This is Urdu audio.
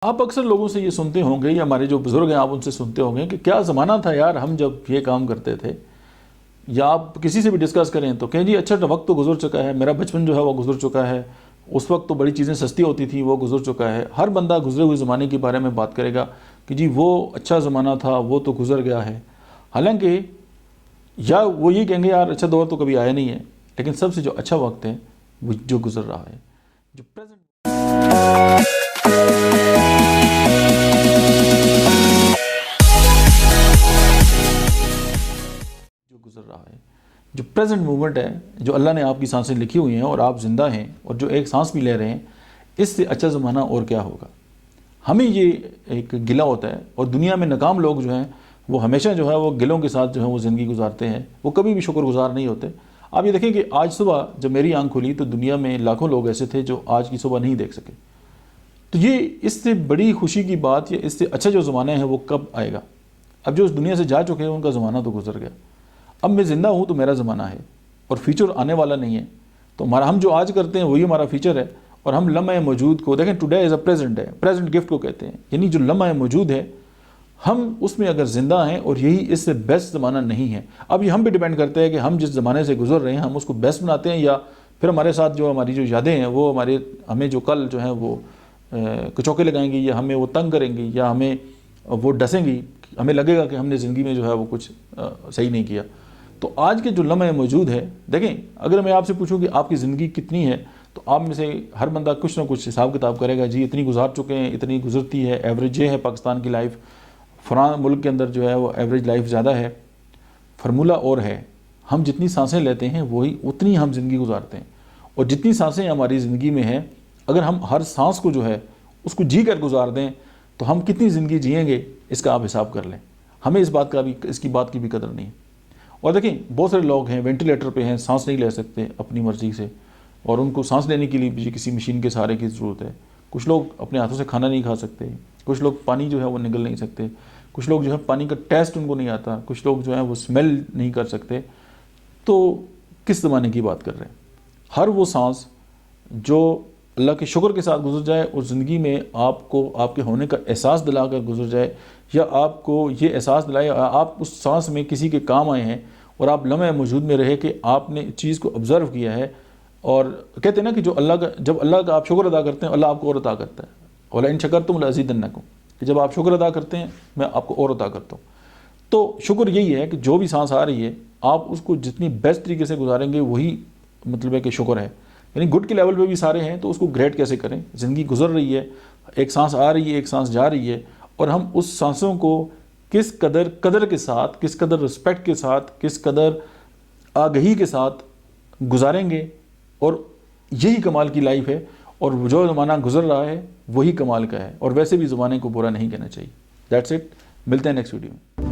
آپ اکثر لوگوں سے یہ سنتے ہوں گے یا ہمارے جو بزرگ ہیں آپ ان سے سنتے ہوں گے کہ کیا زمانہ تھا یار ہم جب یہ کام کرتے تھے، یا آپ کسی سے بھی ڈسکس کریں تو کہیں جی اچھا وقت تو گزر چکا ہے، میرا بچپن جو ہے وہ گزر چکا ہے، اس وقت تو بڑی چیزیں سستی ہوتی تھی وہ گزر چکا ہے۔ ہر بندہ گزرے ہوئے زمانے کے بارے میں بات کرے گا کہ جی وہ اچھا زمانہ تھا، وہ تو گزر گیا ہے۔ حالانکہ یا وہ یہ کہیں گے یار اچھا دور تو کبھی آیا نہیں ہے، لیکن سب سے جو اچھا وقت ہے وہ جو گزر رہا ہے، جو گزر رہا ہے، جو پریزنٹ مومنٹ ہے، جو اللہ نے آپ کی سانسیں لکھی ہوئی ہیں اور آپ زندہ ہیں اور جو ایک سانس بھی لے رہے ہیں، اس سے اچھا زمانہ اور کیا ہوگا۔ ہمیں یہ ایک گلہ ہوتا ہے، اور دنیا میں ناکام لوگ جو ہیں وہ ہمیشہ جو ہے وہ گلوں کے ساتھ جو ہے وہ زندگی گزارتے ہیں، وہ کبھی بھی شکر گزار نہیں ہوتے۔ آپ یہ دیکھیں کہ آج صبح جب میری آنکھ کھلی تو دنیا میں لاکھوں لوگ ایسے تھے جو آج کی صبح نہیں دیکھ سکے۔ تو یہ اس سے بڑی خوشی کی بات یا اس سے اچھا جو زمانہ ہے وہ کب آئے گا؟ اب جو اس دنیا سے جا چکے ہیں ان کا زمانہ تو گزر گیا، اب میں زندہ ہوں تو میرا زمانہ ہے اور فیوچر آنے والا نہیں ہے۔ تو ہم جو آج کرتے ہیں وہی ہمارا فیوچر ہے، اور ہم لمحہ موجود کو دیکھیں، ٹوڈے از اے پریزنٹ ہے، پریزنٹ گفٹ کو کہتے ہیں، یعنی جو لمحہ موجود ہے ہم اس میں اگر زندہ ہیں، اور یہی اس سے بیسٹ زمانہ نہیں ہے۔ اب یہ ہم پہ ڈیپینڈ کرتے ہیں کہ ہم جس زمانے سے گزر رہے ہیں ہم اس کو بیسٹ بناتے ہیں، یا پھر ہمارے ساتھ جو ہماری جو یادیں ہیں وہ ہمیں جو کل جو ہیں وہ کچوکے لگائیں گی، یا ہمیں وہ تنگ کریں گی، یا ہمیں وہ ڈسیں گی، ہمیں لگے گا کہ ہم نے زندگی میں جو ہے وہ کچھ صحیح نہیں کیا۔ تو آج کے جو لمحے موجود ہے، دیکھیں اگر میں آپ سے پوچھوں کہ آپ کی زندگی کتنی ہے تو آپ میں سے ہر بندہ کچھ نہ کچھ حساب کتاب کرے گا، جی اتنی گزار چکے ہیں، اتنی گزرتی ہے، ایوریج یہ ہے پاکستان کی لائف، فلاں ملک کے اندر جو ہے وہ ایوریج لائف زیادہ ہے۔ فرمولہ اور ہے، ہم جتنی سانسیں لیتے ہیں وہی اتنی ہم زندگی گزارتے ہیں، اور جتنی سانسیں ہماری زندگی میں ہیں اگر ہم ہر سانس کو جو ہے اس کو جی کر گزار دیں تو ہم کتنی زندگی جئیں گے اس کا آپ حساب کر لیں۔ ہمیں اس کی بات کی بھی قدر نہیں ہے۔ اور دیکھیں بہت سارے لوگ ہیں وینٹیلیٹر پہ ہیں، سانس نہیں لے سکتے اپنی مرضی سے، اور ان کو سانس لینے کے لیے بھی کسی مشین کے سہارے کی ضرورت ہے۔ کچھ لوگ اپنے ہاتھوں سے کھانا نہیں کھا سکتے، کچھ لوگ پانی جو ہے وہ نگل نہیں سکتے، کچھ لوگ جو ہے پانی کا ٹیسٹ ان کو نہیں آتا، کچھ لوگ جو ہیں وہ اسمیل نہیں کر سکتے۔ تو کس زمانے کی بات کر رہے ہیں؟ ہر وہ سانس جو اللہ کے شکر کے ساتھ گزر جائے اور زندگی میں آپ کو آپ کے ہونے کا احساس دلا کر گزر جائے، یا آپ کو یہ احساس دلائے آپ اس سانس میں کسی کے کام آئے ہیں اور آپ لمحہ موجود میں رہے کہ آپ نے چیز کو آبزرو کیا ہے۔ اور کہتے ہیں نا کہ جب اللہ کا آپ شکر ادا کرتے ہیں اللہ آپ کو اور عطا کرتا ہے، وَلَئِن شَكَرْتُمْ لَأَزِيدَنَّكُمْ، کہ جب آپ شکر ادا کرتے ہیں میں آپ کو اور عطا کرتا ہوں۔ تو شکر یہی ہے کہ جو بھی سانس آ رہی ہے آپ اس کو جتنی بیسٹ طریقے سے گزاریں گے وہی مطلب ہے کہ شکر ہے۔ یعنی گڈ کے لیول پہ بھی سارے ہیں تو اس کو گریٹ کیسے کریں۔ زندگی گزر رہی ہے، ایک سانس آ رہی ہے، ایک سانس جا رہی ہے، اور ہم اس سانسوں کو کس قدر کے ساتھ، کس قدر رسپیکٹ کے ساتھ، کس قدر آگہی کے ساتھ گزاریں گے، اور یہی کمال کی لائف ہے۔ اور جو زمانہ گزر رہا ہے وہی کمال کا ہے، اور ویسے بھی زمانے کو برا نہیں کہنا چاہیے۔ دیٹس اٹ، ملتے ہیں نیکسٹ ویڈیو میں۔